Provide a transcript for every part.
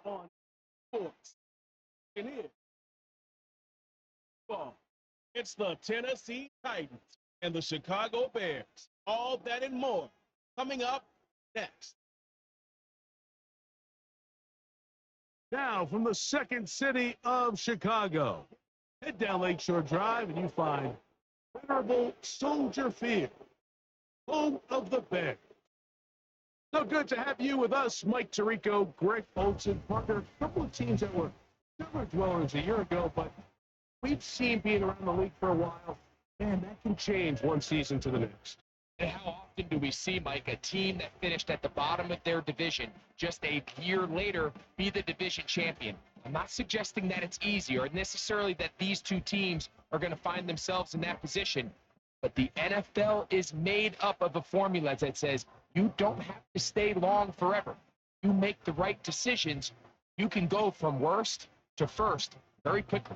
on sports. It is ball. It's the Tennessee Titans and the Chicago Bears. All that and more coming up next. Now from the second city of Chicago, head down Lakeshore Drive and you find venerable Soldier Field, home of the Bears. So good to have you with us, Mike Tirico, Greg Olson, partner. A couple of teams that were summer dwellers a year ago, but we've seen being around the league for a while. Man, that can change one season to the next. And how often do we see, Mike, a team that finished at the bottom of their division just a year later be the division champion? I'm not suggesting that it's easy or necessarily that these two teams are going to find themselves in that position, but the NFL is made up of a formula that says you don't have to stay long forever. You make the right decisions, you can go from worst to first very quickly.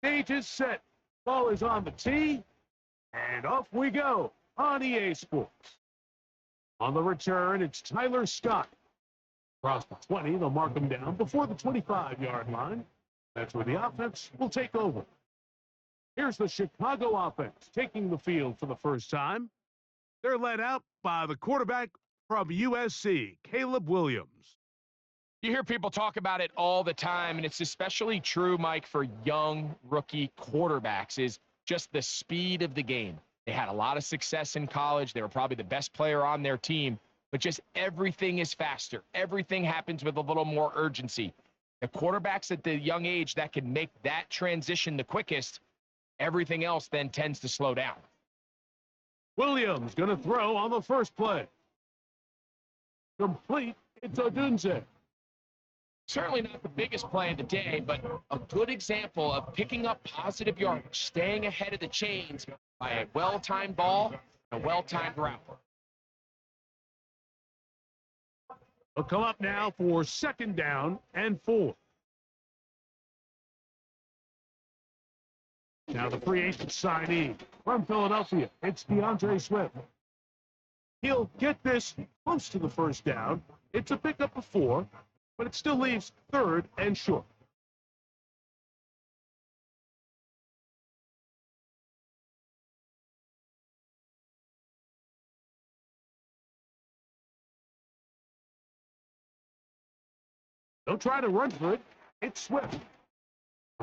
Stage is set. Ball is on the tee, and off we go on EA Sports. On the return, it's Tyler Scott. Across the 20, they'll mark him down before the 25-yard line. That's where the offense will take over. Here's the Chicago offense taking the field for the first time. They're led out by the quarterback from USC, Caleb Williams. You hear people talk about it all the time, and it's especially true, Mike, for young rookie quarterbacks, is just the speed of the game. They had a lot of success in college. They were probably the best player on their team, but just everything is faster. Everything happens with a little more urgency. The quarterbacks at the young age that can make that transition the quickest, everything else then tends to slow down. Williams going to throw on the first play. Complete. It's Odunze. Certainly not the biggest play of the day, but a good example of picking up positive yardage, staying ahead of the chains by a well-timed ball and a well-timed route. They'll come up now for 2nd down and 4. Now the free agent signee from Philadelphia, it's DeAndre Swift. He'll get this close to the first down. It's a pickup of 4, but it still leaves 3rd and short. They'll try to run for it. It's Swift.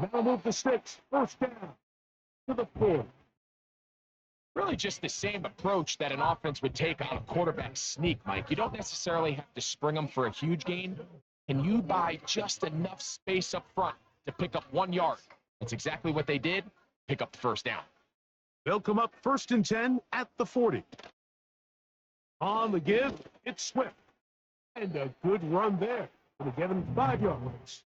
Now move the sticks. 1st down to the 4. Really just the same approach that an offense would take on a quarterback sneak, Mike. You don't necessarily have to spring them for a huge gain. Can you buy just enough space up front to pick up 1 yard? That's exactly what they did. Pick up the 1st down. They'll come up 1st and 10 at the 40. On the give, it's Swift. And a good run there. Going to get him 5 yards.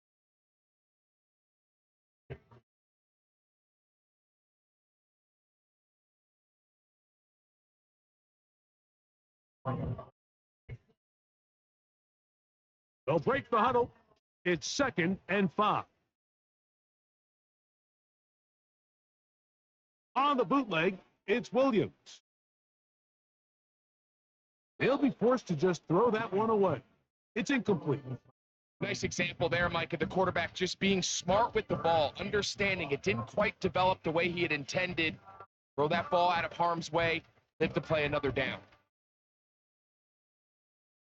They'll break the huddle. It's 2nd and 5. On the bootleg, it's Williams. They'll be forced to just throw that one away. It's incomplete. Nice example there, Mike, of the quarterback just being smart with the ball, understanding it didn't quite develop the way he had intended. Throw that ball out of harm's way, live to play another down.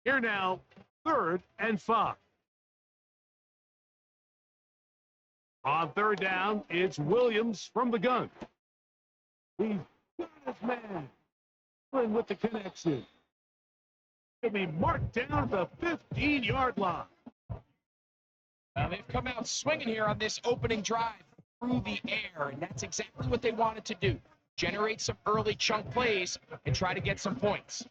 Here now, 3rd and 5. On 3rd down, it's Williams from the gun. He's got his man. Playing with the connection. He'll be marked down at the 15-yard line. Now they've come out swinging here on this opening drive through the air, and that's exactly what they wanted to do. Generate some early chunk plays and try to get some points.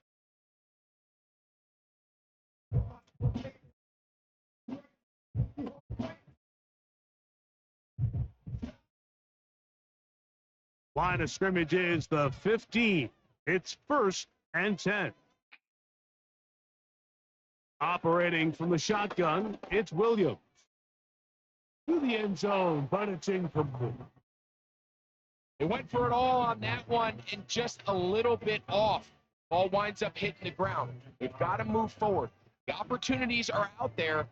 Line of scrimmage is the 15. It's 1st and 10. Operating from the shotgun, it's Williams. To the end zone, but it's incomplete. They went for it all on that one and just a little bit off. Ball winds up hitting the ground. They've got to move forward. The opportunities are out there.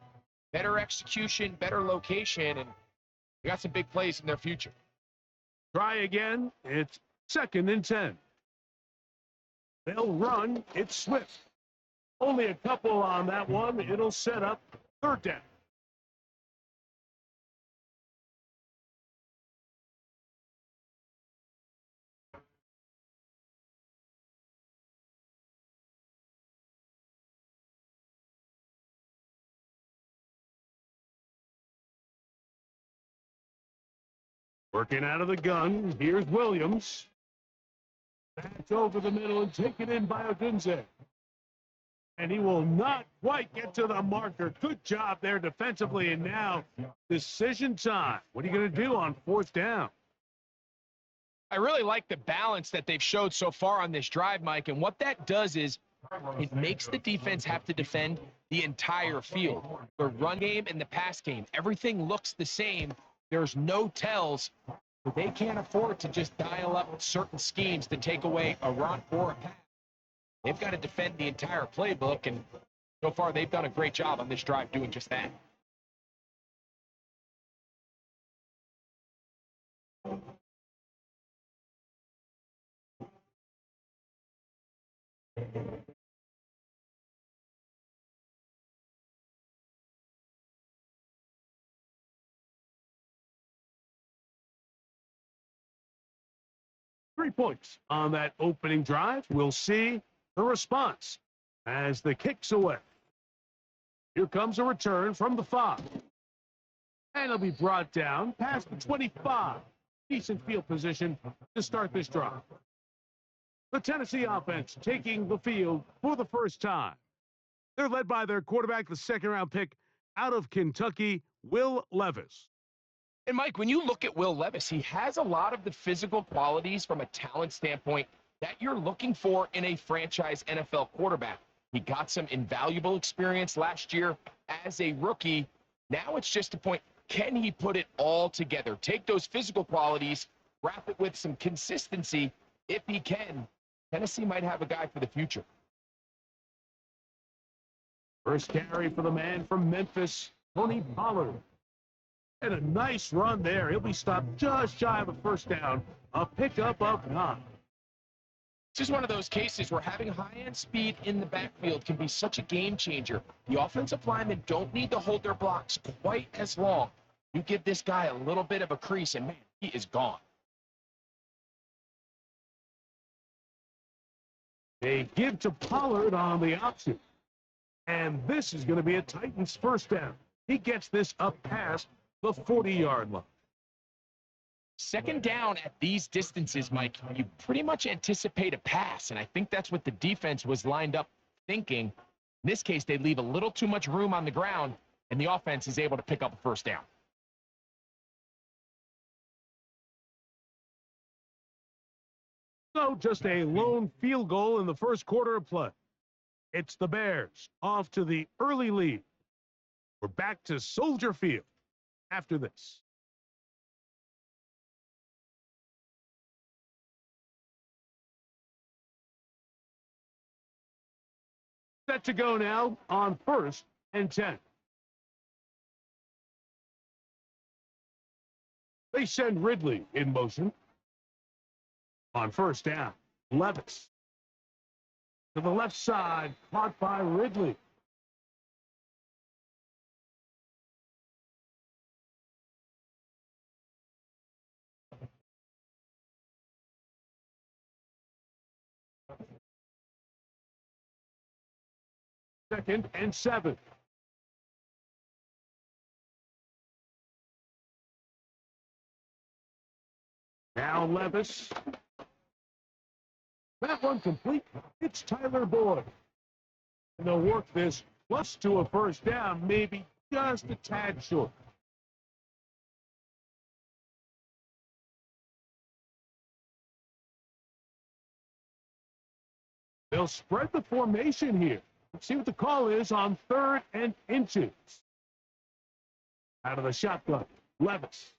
Better execution, better location, and they got some big plays in their future. Try again. It's 2nd and 10. They'll run. It's Swift. Only a couple on that one. It'll set up 3rd down. Working out of the gun. Here's Williams. That's over the middle and taken in by Odunze. And he will not quite get to the marker. Good job there defensively. And now decision time. What are you going to do on 4th down? I really like the balance that they've showed so far on this drive, Mike. And what that does is it makes the defense have to defend the entire field. The run game and the pass game, everything looks the same. There's no tells. They can't afford to just dial up certain schemes to take away a run or a pass. They've got to defend the entire playbook, and so far they've done a great job on this drive doing just that. Three points on that opening drive. We'll see the response as the kick's away. Here comes a return from the 5. And it'll be brought down past the 25. Decent field position to start this drive. The Tennessee offense taking the field for the first time. They're led by their quarterback, the 2nd-round pick out of Kentucky, Will Levis. And, Mike, when you look at Will Levis, he has a lot of the physical qualities from a talent standpoint that you're looking for in a franchise NFL quarterback. He got some invaluable experience last year as a rookie. Now it's just a point, can he put it all together? Take those physical qualities, wrap it with some consistency. If he can, Tennessee might have a guy for the future. First carry for the man from Memphis, Tony Pollard. And a nice run there. He'll be stopped just shy of a 1st down. A pickup of 9. This is one of those cases where having high-end speed in the backfield can be such a game changer. The offensive linemen don't need to hold their blocks quite as long. You give this guy a little bit of a crease, and, man, he is gone. They give to Pollard on the option. And this is going to be a Titans 1st down. He gets this up past the 40-yard line. 2nd down at these distances, Mike, you pretty much anticipate a pass, and I think that's what the defense was lined up thinking. In this case, they leave a little too much room on the ground, and the offense is able to pick up a 1st down. So just a lone field goal in the 1st quarter of play. It's the Bears off to the early lead. We're back to Soldier Field after this. Set to go now on 1st and 10. They send Ridley in motion. On 1st down, Levis. To the left side, caught by Ridley. Second and 7. Now Levis. That one complete. It's Tyler Boyd. And they'll work this plus to a 1st down, maybe just a tad short. They'll spread the formation here. Let's see what the call is on 3rd and inches. Out of the shotgun, Levis.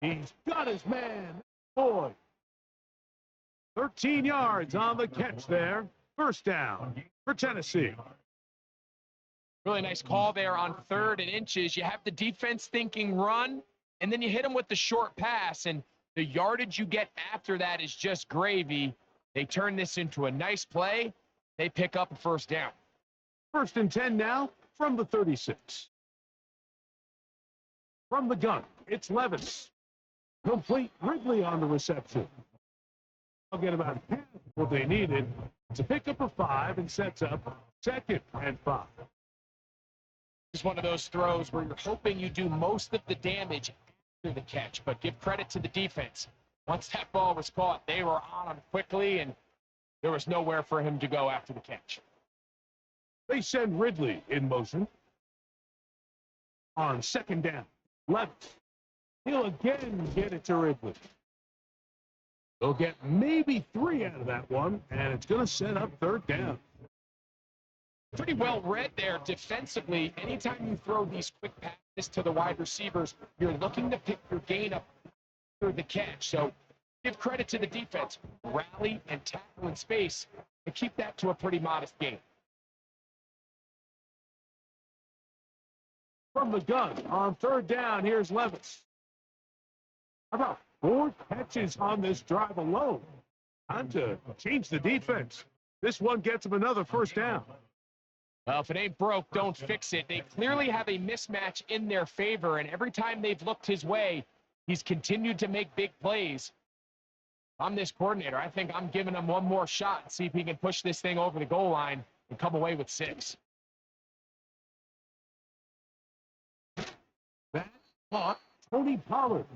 He's got his man, Boyd. 13 yards on the catch there. First down for Tennessee. Really nice call there on 3rd and inches. You have the defense thinking run, and then you hit them with the short pass, and the yardage you get after that is just gravy. They turn this into a nice play. They pick up a first down. First and 10 now from the 36. From the gun, it's Levis. Complete. Ridley on the reception. They'll get about half what they needed to pick up a 5 and sets up 2nd and 5. It's one of those throws where you're hoping you do most of the damage after the catch, but give credit to the defense. Once that ball was caught, they were on him quickly, and there was nowhere for him to go after the catch. They send Ridley in motion. On 2nd down, Levis. He'll again get it to Ridley. They'll get maybe 3 out of that one, and it's going to set up 3rd down. Pretty well read there defensively. Anytime you throw these quick passes to the wide receivers, you're looking to pick your gain up for the catch. So give credit to the defense. Rally and tackle in space and keep that to a pretty modest gain. From the gun on 3rd down, here's Levis. How about 4 catches on this drive alone? Time to change the defense. This one gets him another first down. Well, if it ain't broke, don't fix it. They clearly have a mismatch in their favor, and every time they've looked his way, he's continued to make big plays. If I'm this coordinator, I think I'm giving him one more shot and see if he can push this thing over the goal line and come away with 6. That caught Tony Pollard.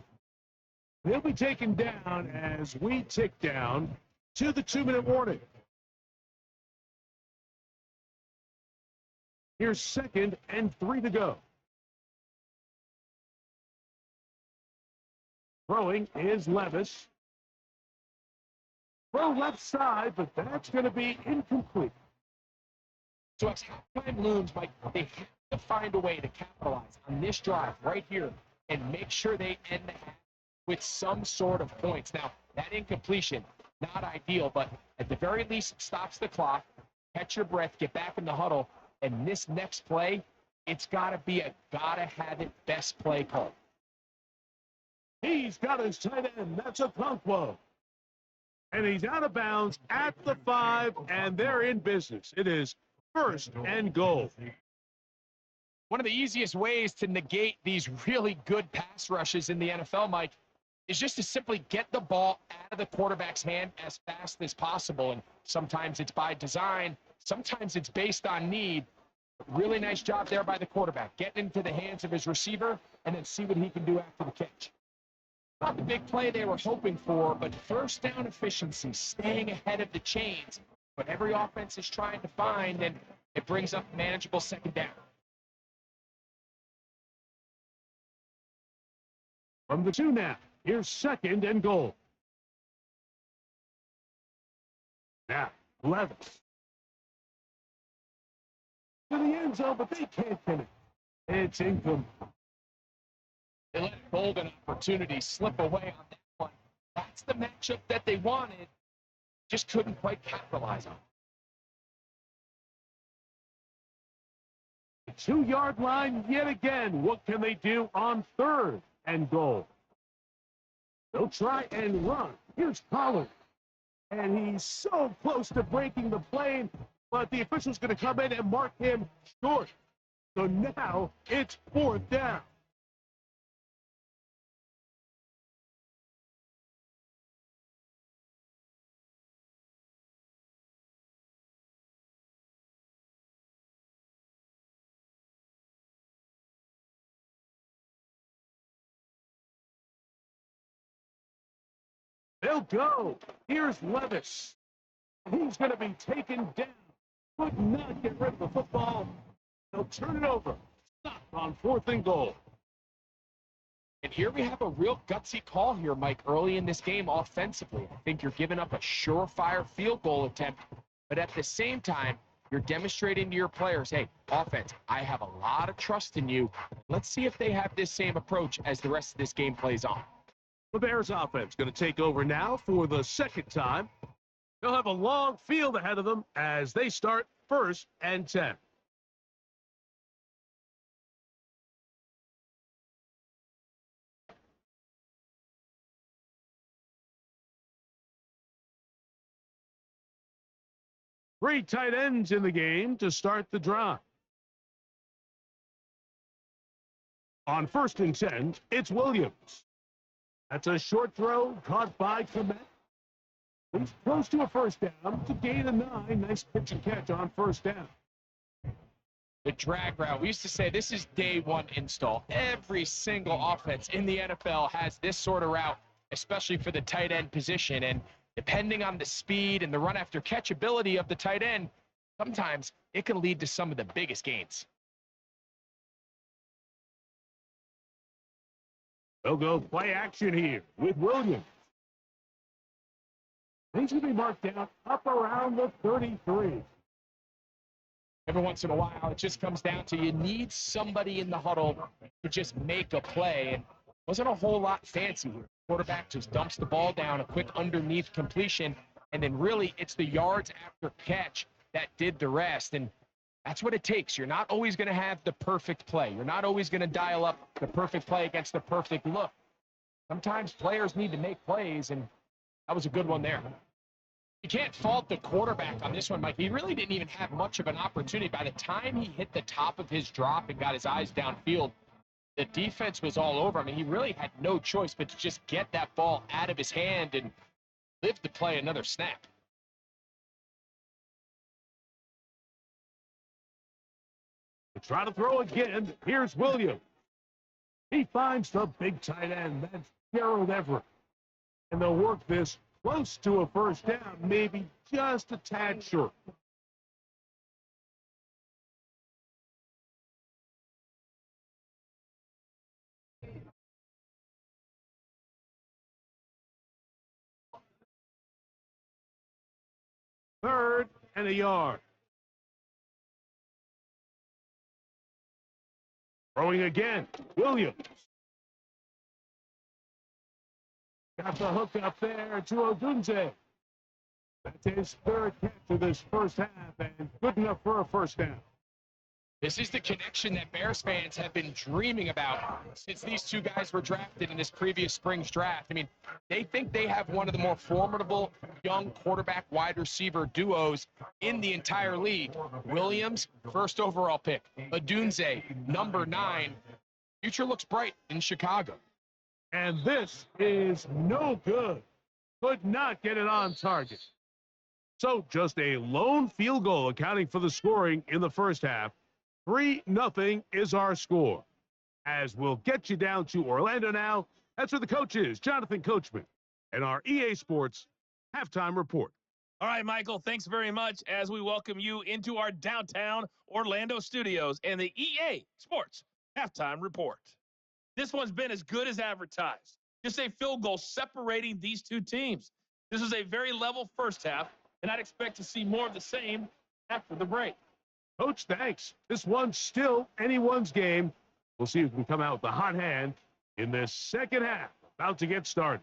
He'll be taken down as we tick down to the 2-minute warning. Here's 2nd and 3 to go. Throwing is Levis. Throw left side, but that's going to be incomplete. So as halftime looms, Mike, they have to find a way to capitalize on this drive right here and make sure they end the half with some sort of points. Now, that incompletion, not ideal, but at the very least, it stops the clock. Catch your breath, get back in the huddle, and this next play, it's got to be a gotta-have-it best play call. He's got his tight end. That's a Okonkwo. And he's out of bounds at the 5, and they're in business. It is 1st and goal. One of the easiest ways to negate these really good pass rushes in the NFL, Mike, is just to simply get the ball out of the quarterback's hand as fast as possible. And sometimes it's by design. Sometimes it's based on need. Really nice job there by the quarterback. Getting into the hands of his receiver and then see what he can do after the catch. Not the big play they were hoping for, but first down efficiency, staying ahead of the chains. What every offense is trying to find, and it brings up manageable 2nd down. From the 2 now, here's 2nd and goal. Now, Levis. To the end zone, but they can't finish. It's incomplete. They let a golden opportunity slip away on that one. That's the matchup that they wanted. Just couldn't quite capitalize on. The 2-yard line yet again. What can they do on 3rd and goal? They'll try and run. Here's Pollard. And he's so close to breaking the plane, but the official's going to come in and mark him short. So now it's 4th down. They'll go. Here's Levis. He's going to be taken down. Could not get rid of the football. They'll turn it over. Stop on 4th and goal. And here we have a real gutsy call here, Mike, early in this game offensively. I think you're giving up a surefire field goal attempt, but at the same time, you're demonstrating to your players, hey, offense, I have a lot of trust in you. Let's see if they have this same approach as the rest of this game plays on. The Bears offense going to take over now for the 2nd time. They'll have a long field ahead of them as they start 1st and 10. Three tight ends in the game to start the drive. On 1st and 10, it's Williams. That's a short throw caught by Komet. He's close to a first down to gain a 9. Nice pitch and catch on 1st down. The drag route. We used to say this is day one install. Every single offense in the NFL has this sort of route, especially for the tight end position. And depending on the speed and the run after catch ability of the tight end, sometimes it can lead to some of the biggest gains. They'll go play action here with Williams. He's going to be marked down up around the 33. Every once in a while, it just comes down to you need somebody in the huddle to just make a play. And wasn't a whole lot fancy here. Quarterback just dumps the ball down, a quick underneath completion, and then really it's the yards after catch that did the rest. And that's what it takes. You're not always going to have the perfect play. You're not always going to dial up the perfect play against the perfect look. Sometimes players need to make plays, and that was a good one there. You can't fault the quarterback on this one, Mike. He really didn't even have much of an opportunity. By the time he hit the top of his drop and got his eyes downfield, the defense was all over. I mean, he really had no choice but to just get that ball out of his hand and live to play another snap. Try to throw again. Here's Williams. He finds the big tight end. That's Gerald Everett. And they'll work this close to a first down, maybe just a tad short. Third and a yard. Throwing again, Williams. Got the hook up there to Odunze. That's his 3rd catch of this first half, and good enough for a first down. This is the connection that Bears fans have been dreaming about since these two guys were drafted in this previous spring's draft. I mean, they think they have one of the more formidable young quarterback wide receiver duos in the entire league. Williams, 1st overall pick. Odunze, number 9. Future looks bright in Chicago. And this is no good. Could not get it on target. So just a lone field goal accounting for the scoring in the first half. 3-0 is our score. As we'll get you down to Orlando now, that's where the coach is, Jonathan Coachman, and our EA Sports halftime report. All right, Michael, thanks very much as we welcome you into our downtown Orlando studios and the EA Sports halftime report. This one's been as good as advertised. Just a field goal separating these two teams. This is a very level first half, and I'd expect to see more of the same after the break. Coach, thanks. This one's still anyone's game. We'll see who can come out with the hot hand in this second half. About to get started.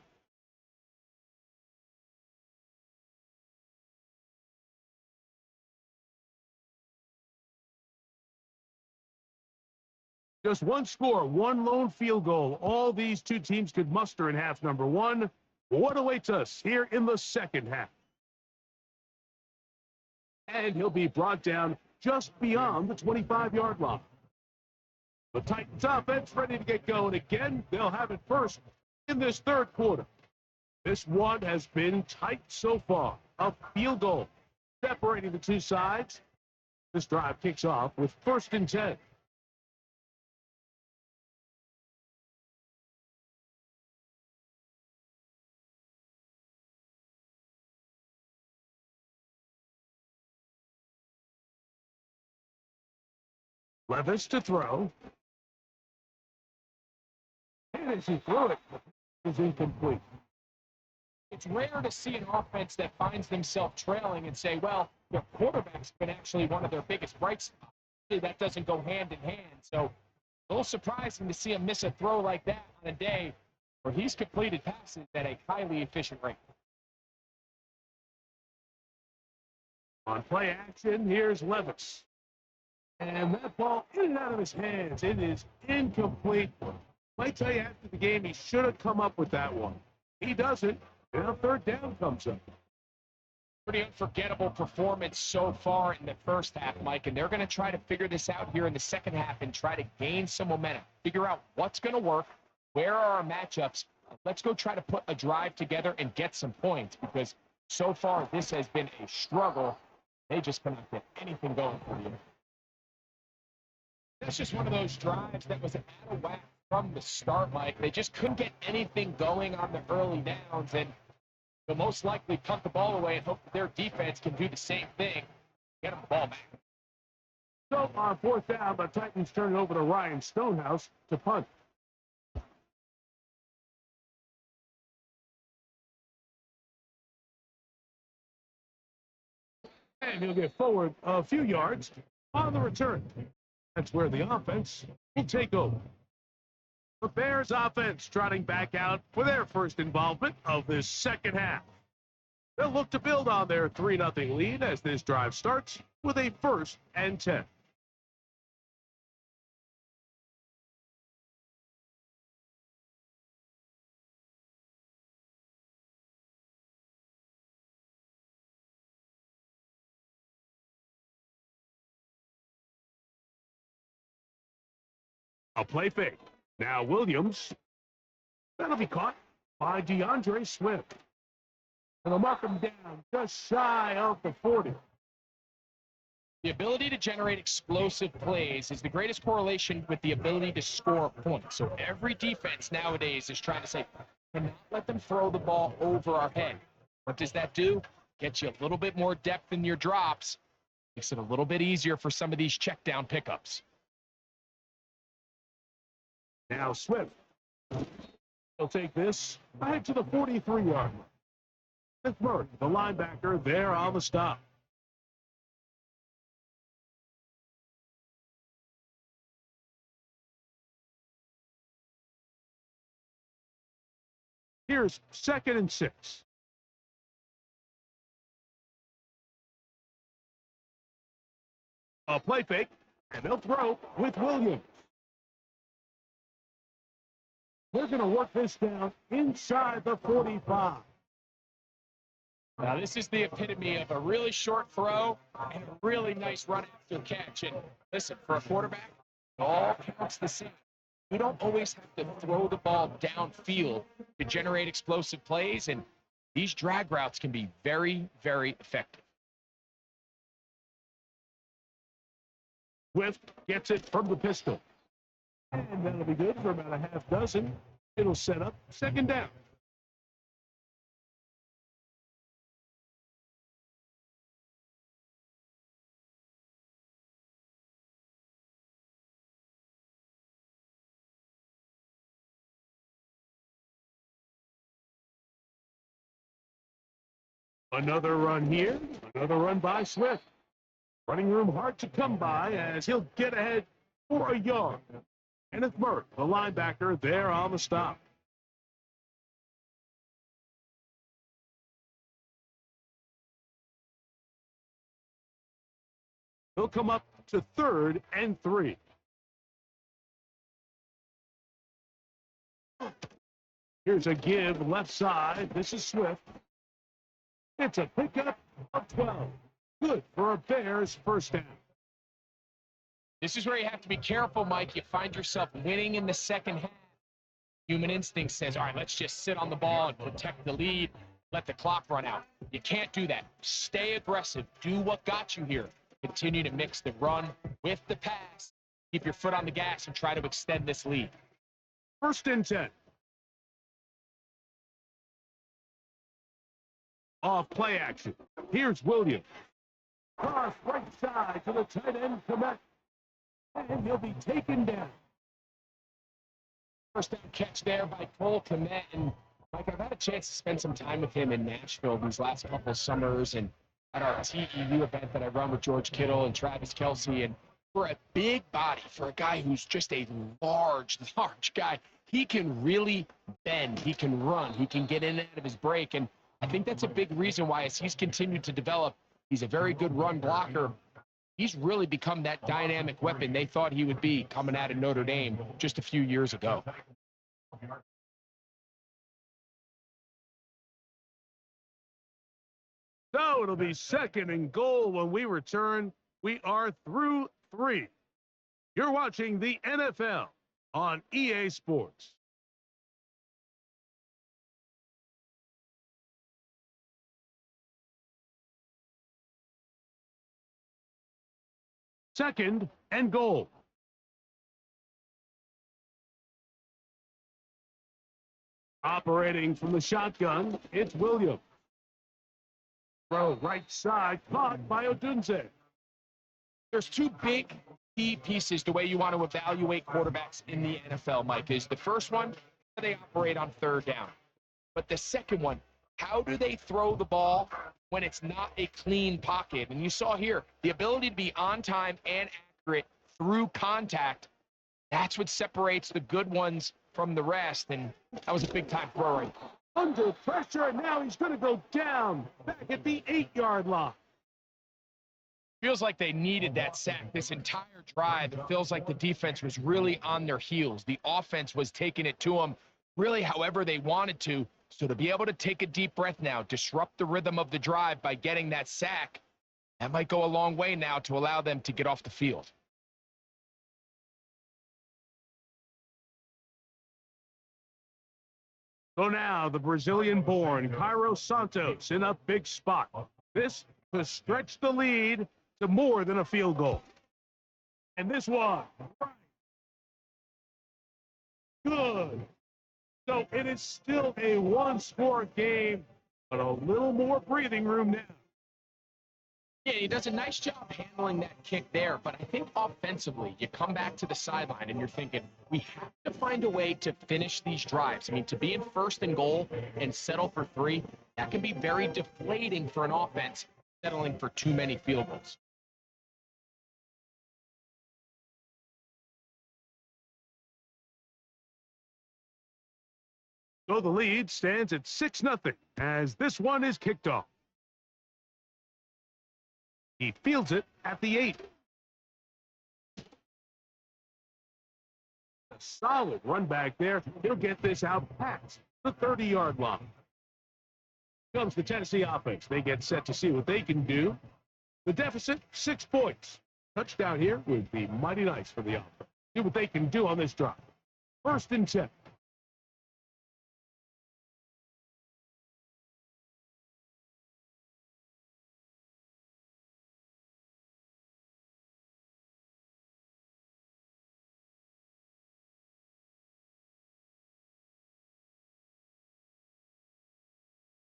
Just one score, one lone field goal. All these two teams could muster in half number 1. What awaits us here in the second half? And he'll be brought down just beyond the 25-yard line. The Titans offense ready to get going again. They'll have it first in this 3rd quarter. This one has been tight so far. A field goal separating the two sides. This drive kicks off with 1st and 10. Levis to throw. And as he threw it, it was incomplete. It's rare to see an offense that finds themselves trailing and say, well, their quarterback's been actually one of their biggest bright spots. That doesn't go hand in hand. So a little surprising to see him miss a throw like that on a day where he's completed passes at a highly efficient rate. On play action, here's Levis. And that ball in and out of his hands. It is incomplete. Might tell you after the game he should have come up with that one. He doesn't. Now third down comes up. Pretty unforgettable performance so far in the first half, Mike, and they're going to try to figure this out here in the second half and try to gain some momentum. Figure out what's going to work, where are our matchups. Let's go try to put a drive together and get some points, because so far this has been a struggle. They just cannot get anything going for you. That's just one of those drives that was out of whack from the start, Mike. They just couldn't get anything going on the early downs, and they'll most likely punt the ball away and hope that their defense can do the same thing, get them the ball back. So on fourth down, the Titans turn it over to Ryan Stonehouse to punt. And he'll get forward a few yards on the return. That's where the offense will take over. The Bears offense trotting back out for their first involvement of this second half. They'll look to build on their 3-0 lead as this drive starts with a 1st and 10. A play fake. Now Williams. That'll be caught by DeAndre Swift. And they'll mark him down just shy of the 40. The ability to generate explosive plays is the greatest correlation with the ability to score points. So every defense nowadays is trying to say, cannot let them throw the ball over our head. What does that do? Gets you a little bit more depth in your drops. Makes it a little bit easier for some of these check down pickups. Now Swift. He'll take this ahead to the 43-yard line. Pittsburgh, the linebacker, there on the stop. Here's 2nd and 6. A play fake, and they'll throw with Williams. They're going to work this down inside the 45. Now, this is the epitome of a really short throw and a really nice run after catch. And listen, for a quarterback, it all counts the same. You don't always have to throw the ball downfield to generate explosive plays, and these drag routes can be very, very effective. Swift gets it from the pistol. And that'll be good for about a half dozen. It'll set up 2nd down. Another run here. Another run by Swift. Running room hard to come by as he'll get ahead for a yard. And it's Burke, the linebacker, there on the stop. He'll come up to 3rd and 3. Here's a give left side. This is Swift. It's a pickup of 12. Good for a Bears 1st down. This is where you have to be careful, Mike. You find yourself winning in the second half. Human instinct says, all right, let's just sit on the ball and protect the lead, let the clock run out. You can't do that. Stay aggressive. Do what got you here. Continue to mix the run with the pass. Keep your foot on the gas and try to extend this lead. 1st and 10. Off play action. Here's Williams. Cross right side to the tight end, Komet. And he'll be taken down. First down catch there by Cole Komet. And Mike, I've had a chance to spend some time with him in Nashville these last couple of summers and at our TEU event that I run with George Kittle and Travis Kelce. And for a big body, for a guy who's just a large guy, he can really bend. He can run. He can get in and out of his break. And I think that's a big reason why, as he's continued to develop, He's a very good run blocker. He's really become that dynamic weapon they thought he would be coming out of Notre Dame just a few years ago. So it'll be 2nd and goal when we return. We are through 3. You're watching the NFL on EA Sports. Second and goal. Operating from the shotgun, it's Williams. Throw right side, caught by Odunze. There's two big key pieces the way you want to evaluate quarterbacks in the NFL, Mike. Is the first one, how they operate on 3rd down. But the second one, how do they throw the ball when it's not a clean pocket? And you saw here, the ability to be on time and accurate through contact, that's what separates the good ones from the rest. And that was a big-time throw right there. Under pressure, and now he's going to go down back at the 8-yard line. Feels like they needed that sack this entire drive. It feels like the defense was really on their heels. The offense was taking it to them really however they wanted to. So to be able to take a deep breath now, disrupt the rhythm of the drive by getting that sack, that might go a long way now to allow them to get off the field. So now the Brazilian-born Cairo Santos in a big spot. This to stretch the lead to more than a field goal. And this one, right. Good. So it is still a one-score game, but a little more breathing room now. Yeah, he does a nice job handling that kick there, but I think offensively, you come back to the sideline and you're thinking, we have to find a way to finish these drives. I mean, to be in 1st and goal and settle for 3, that can be very deflating for an offense, settling for too many field goals. So the lead stands at 6-0 as this one is kicked off. He fields it at the 8. A solid run back there. He'll get this out past the 30-yard line. Comes the Tennessee offense. They get set to see what they can do. The deficit, 6 points. Touchdown here would be mighty nice for the offense. See what they can do on this drive. 1st and 10.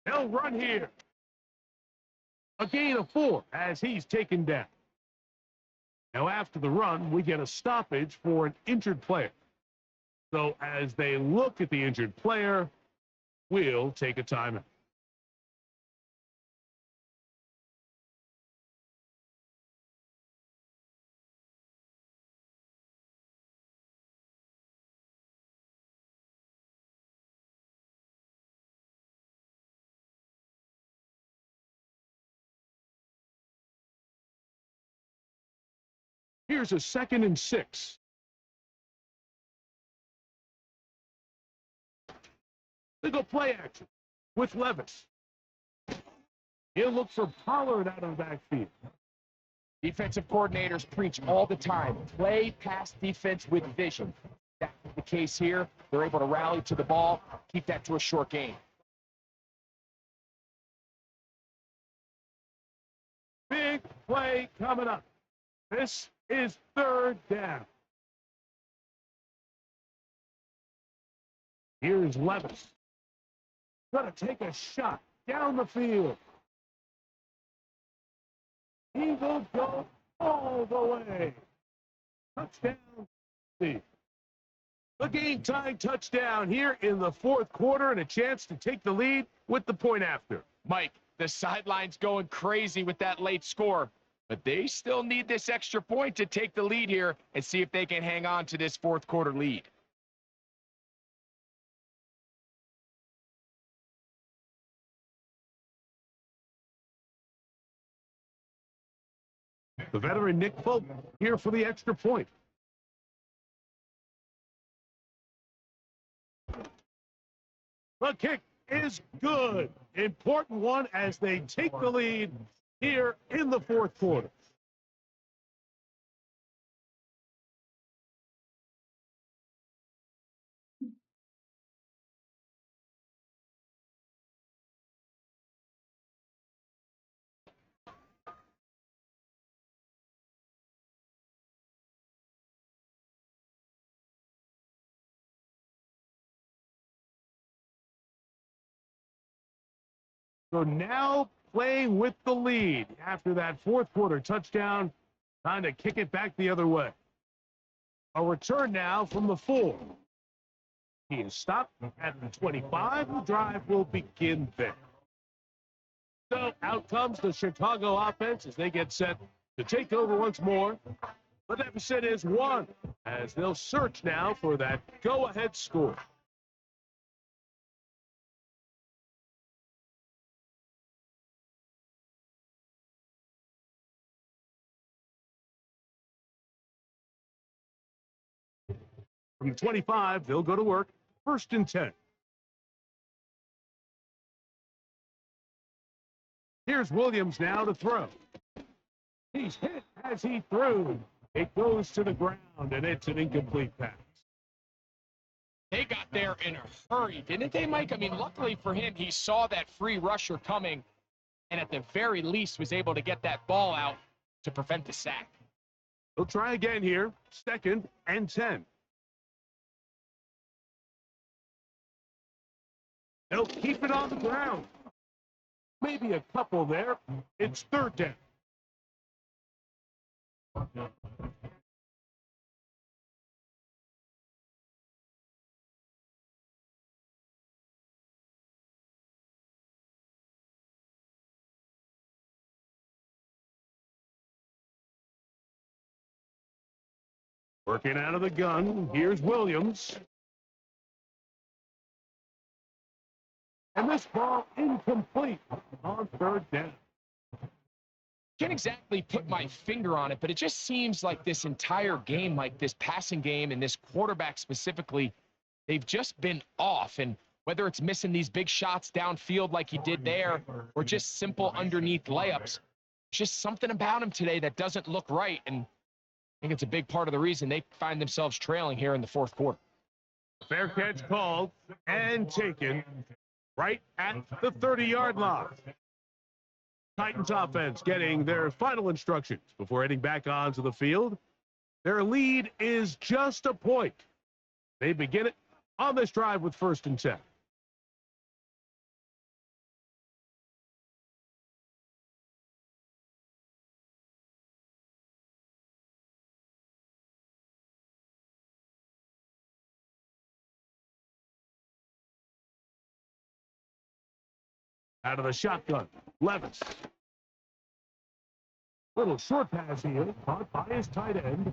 They'll run here. A gain of 4 as he's taken down. Now after the run, we get a stoppage for an injured player. So as they look at the injured player, we'll take a timeout. Here's a 2nd and 6. They go play action with Levis. He'll look for Pollard out of the backfield. Defensive coordinators preach all the time, play pass defense with vision. That's the case here. They're able to rally to the ball, keep that to a short game. Big play coming up. This is 3rd down. Here's Levis. Going to take a shot down the field. He will go all the way. Touchdown. The game-tying touchdown here in the 4th quarter and a chance to take the lead with the point after. Mike, the sideline's going crazy with that late score, but they still need this extra point to take the lead here and see if they can hang on to this 4th quarter lead. The veteran Nick Folk here for the extra point. The kick is good. Important one as they take the lead here in the fourth quarter. So now playing with the lead after that fourth quarter touchdown, trying to kick it back the other way. A return now from the 4. He is stopped at the 25. The drive will begin there. So out comes the Chicago offense as they get set to take over once more. The deficit is 1 as they'll search now for that go-ahead score. From 25, they'll go to work. 1st and 10. Here's Williams now to throw. He's hit as he threw. It goes to the ground, and it's an incomplete pass. They got there in a hurry, didn't they, Mike? I mean, luckily for him, he saw that free rusher coming, and at the very least was able to get that ball out to prevent the sack. He'll try again here. 2nd and 10. They'll keep it on the ground. Maybe a couple there. It's 3rd down. Working out of the gun. Here's Williams. And this ball incomplete on 3rd down. Can't exactly put my finger on it, but it just seems like this entire game, like this passing game and this quarterback specifically, they've just been off. And whether it's missing these big shots downfield like he did there or just simple underneath layups, just something about him today that doesn't look right. And I think it's a big part of the reason they find themselves trailing here in the fourth quarter. Fair catch called and taken right at the 30-yard line. Titans offense getting their final instructions before heading back onto the field. Their lead is just a point. They begin it on this drive with 1st and 10. Out of the shotgun, Levis. Little short pass here, caught by his tight end.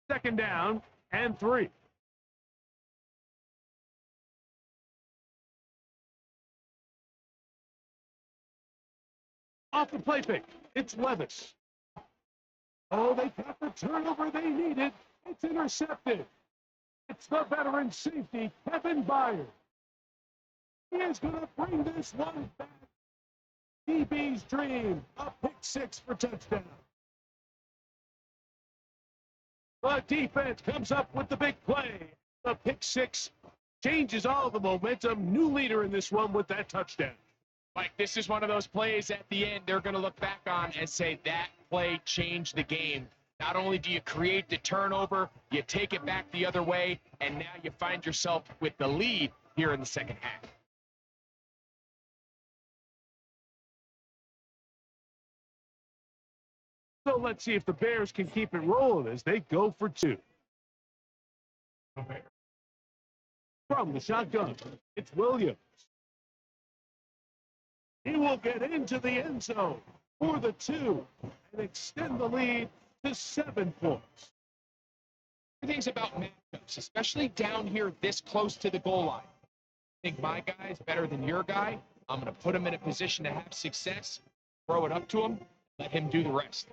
Second down and 3. Off the play pick, it's Levis. Oh, they got the turnover they needed. It's intercepted. It's the veteran safety, Kevin Byers. He is going to bring this one back. DB's dream, a pick 6 for touchdown. The defense comes up with the big play. The pick 6 changes all the momentum. New leader in this one with that touchdown. Mike, this is one of those plays at the end they're going to look back on and say that play changed the game. Not only do you create the turnover, you take it back the other way, and now you find yourself with the lead here in the second half. So let's see if the Bears can keep it rolling as they go for 2. From the shotgun, it's Williams. He will get into the end zone for the 2 and extend the lead to 7 points. Things about matchups, especially down here this close to the goal line. I think my guy is better than your guy. I'm going to put him in a position to have success, throw it up to him, let him do the rest.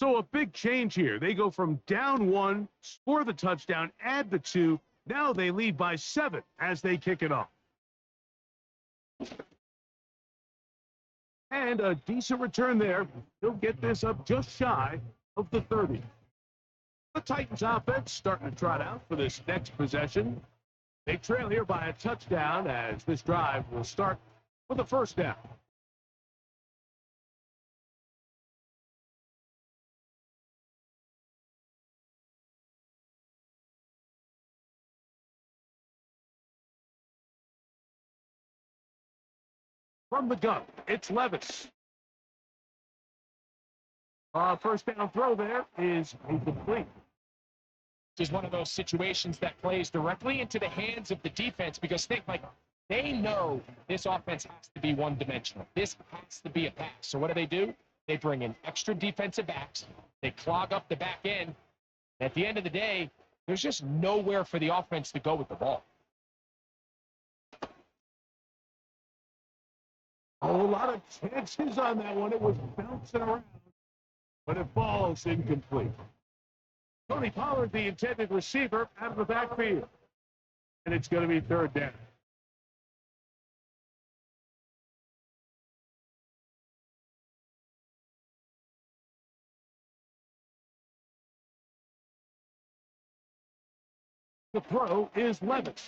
So a big change here. They go from down 1, score the touchdown, add the 2. Now they lead by 7 as they kick it off. And a decent return there. He'll get this up just shy of the 30. The Titans offense starting to trot out for this next possession. They trail here by a touchdown as this drive will start with a first down. From the gun, it's Levis. First down throw there is incomplete. Is one of those situations that plays directly into the hands of the defense because they know this offense has to be one-dimensional. This has to be a pass. So what do? They bring in extra defensive backs. They clog up the back end. At the end of the day, there's just nowhere for the offense to go with the ball. A lot of chances on that one. It was bouncing around, but it falls incomplete. Tony Pollard, the intended receiver, out of the backfield. And it's going to be third down. The throw is Levis.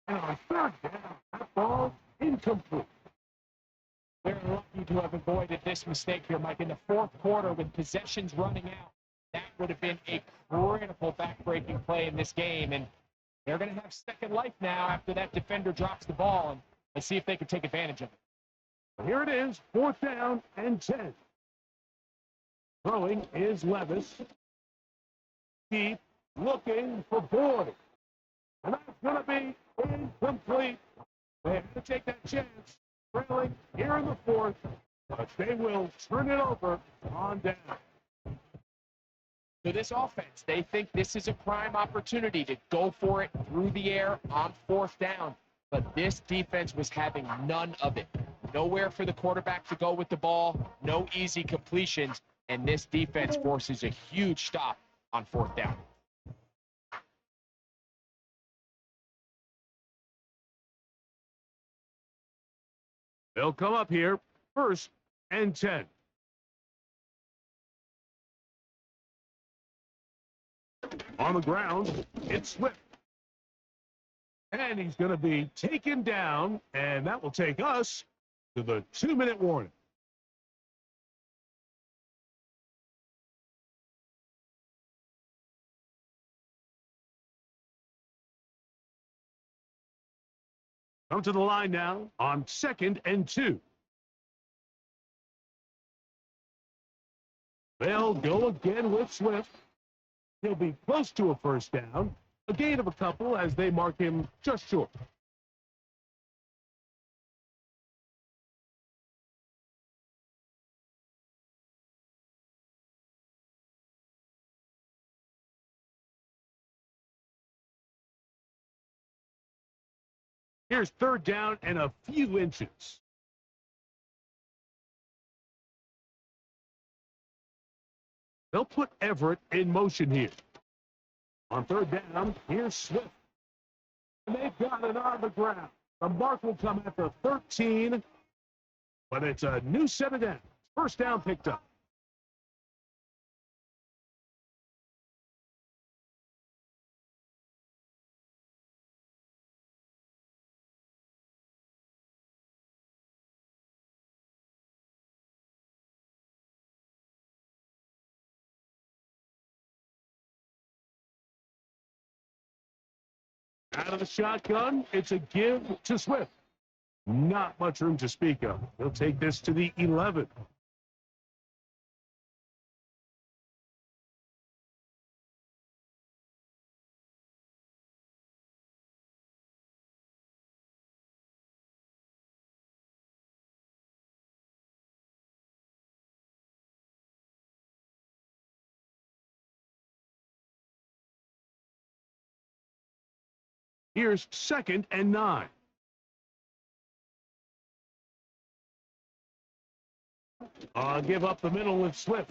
And on third down, that ball incomplete. They're lucky to have avoided this mistake here, Mike. In the fourth quarter, with possessions running out, that would have been a critical back-breaking play in this game. And they're going to have second life now after that defender drops the ball. And let's see if they can take advantage of it. Here it is, fourth down and 10. Throwing is Levis. Keep looking for Boyd. And that's going to be incomplete. They have to take that chance, trailing here in the fourth, but they will turn it over on down. So this offense, they think this is a prime opportunity to go for it through the air on fourth down. But this defense was having none of it. Nowhere for the quarterback to go with the ball, no easy completions, and this defense forces a huge stop on fourth down. They'll come up here, first and 10. On the ground, it's Swift. And he's going to be taken down, and that will take us to the 2-minute warning. Come to the line now on 2nd and 2. They'll go again with Swift. He'll be close to a first down. A gain of a couple as they mark him just short. Here's third down and a few inches. They'll put Everett in motion here. On third down, here's Swift. And they've got it on the ground. The mark will come at the 13, but it's a new set of downs. First down picked up. Out of the shotgun, it's a give to Swift. Not much room to speak of. He'll take this to the 11. Here's 2nd and 9. Give up the middle with Swift.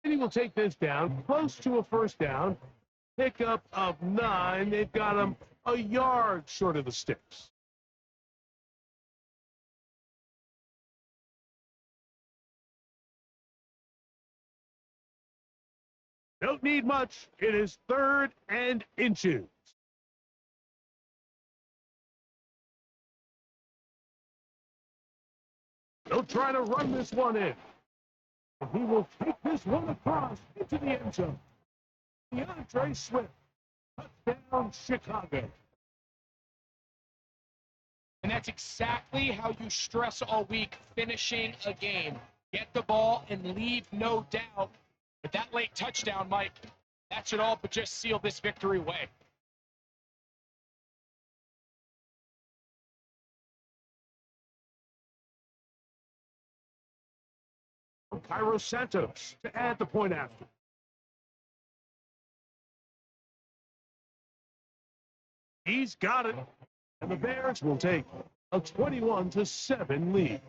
And he will take this down, close to a first down. Pickup of 9. They've got him a yard short of the sticks. Don't need much. It is 3rd and inches. They'll try to run this one in. He will take this one across into the end zone. DeAndre Swift, touchdown Chicago. And that's exactly how you stress all week, finishing a game. Get the ball and leave no doubt. But that late touchdown, Mike, that should all but just seal this victory away. Cairo Santos to add the point after. He's got it. And the Bears will take a 21-7 lead.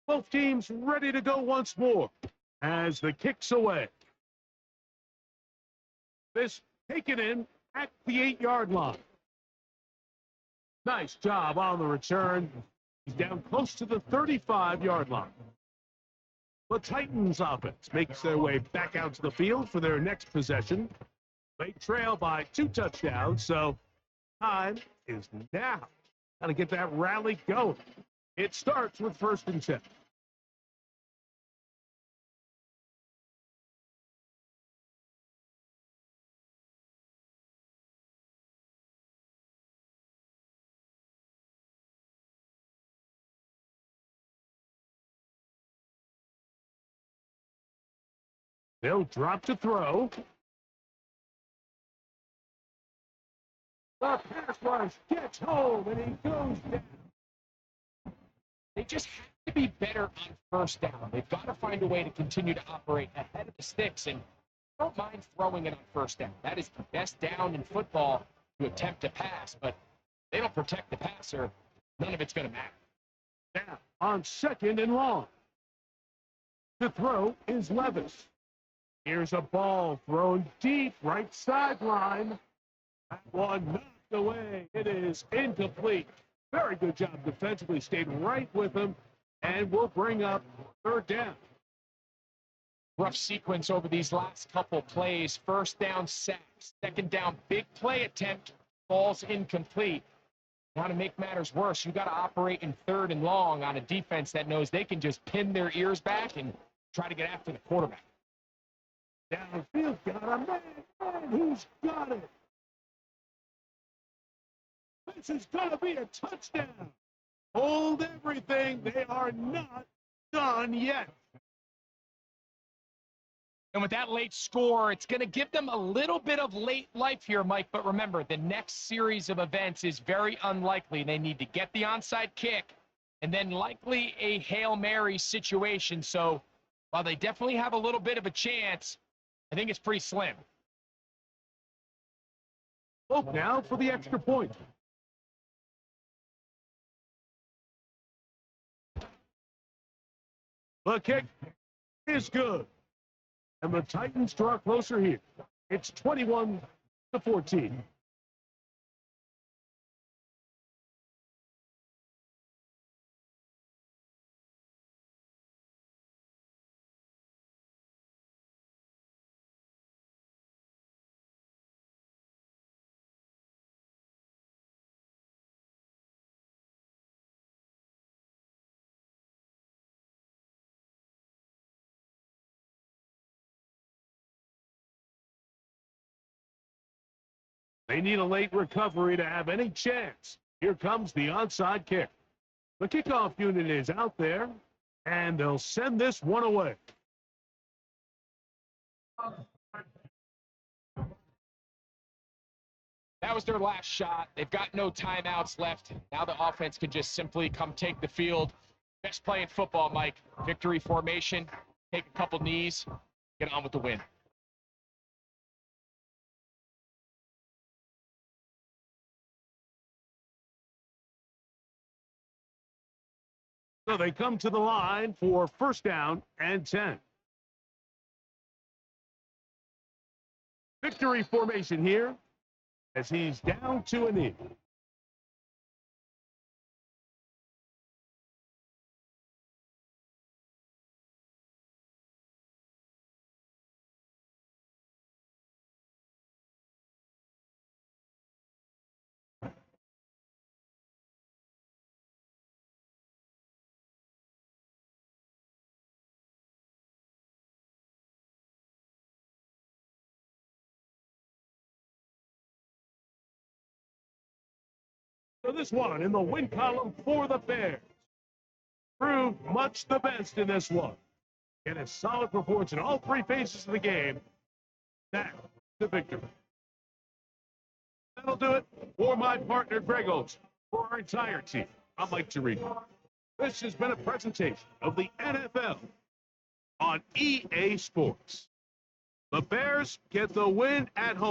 Both teams ready to go once more as the kick's away. This taken in at the 8-yard line. Nice job on the return. He's down close to the 35-yard line. The Titans offense makes their way back out to the field for their next possession. They trail by 2 touchdowns, so time is now. Got to get that rally going. It starts with 1st and 10. They'll drop to throw. The pass rush gets home, and he goes down. They just have to be better on 1st down. They've got to find a way to continue to operate ahead of the sticks, and don't mind throwing it on 1st down. That is the best down in football to attempt to pass, but they don't protect the passer, none of it's going to matter. Now, on 2nd and long. The throw is Levis. Here's a ball thrown deep, right sideline. That one knocked away. It is incomplete. Very good job defensively. Stayed right with him, and will bring up 3rd down. Rough sequence over these last couple plays. 1st down, sacks. 2nd down, big play attempt, falls incomplete. Now to make matters worse, you got to operate in 3rd and long on a defense that knows they can just pin their ears back and try to get after the quarterback. Downfield, got a man, he's got it. This is going to be a touchdown. Hold everything. They are not done yet. And with that late score, it's going to give them a little bit of late life here, Mike. But remember, the next series of events is very unlikely. They need to get the onside kick and then likely a Hail Mary situation. So while they definitely have a little bit of a chance, I think it's pretty slim. Hope now for the extra point. The kick is good. And the Titans draw closer here. It's 21-14. They need a late recovery to have any chance. Here comes the onside kick. The kickoff unit is out there, and they'll send this one away. That was their last shot. They've got no timeouts left. Now the offense can just simply come take the field. Best play in football, Mike. Victory formation, take a couple knees, get on with the win. So they come to the line for first down and 10. Victory formation here as he's down to a knee. So this one in the win column for the Bears. Proved much the best in this one. And a solid performance in all three phases of the game. That's the victory. That'll do it for my partner, Greg Olson. For our entire team, I'm Mike Tirico. This has been a presentation of the NFL on EA Sports. The Bears get the win at home.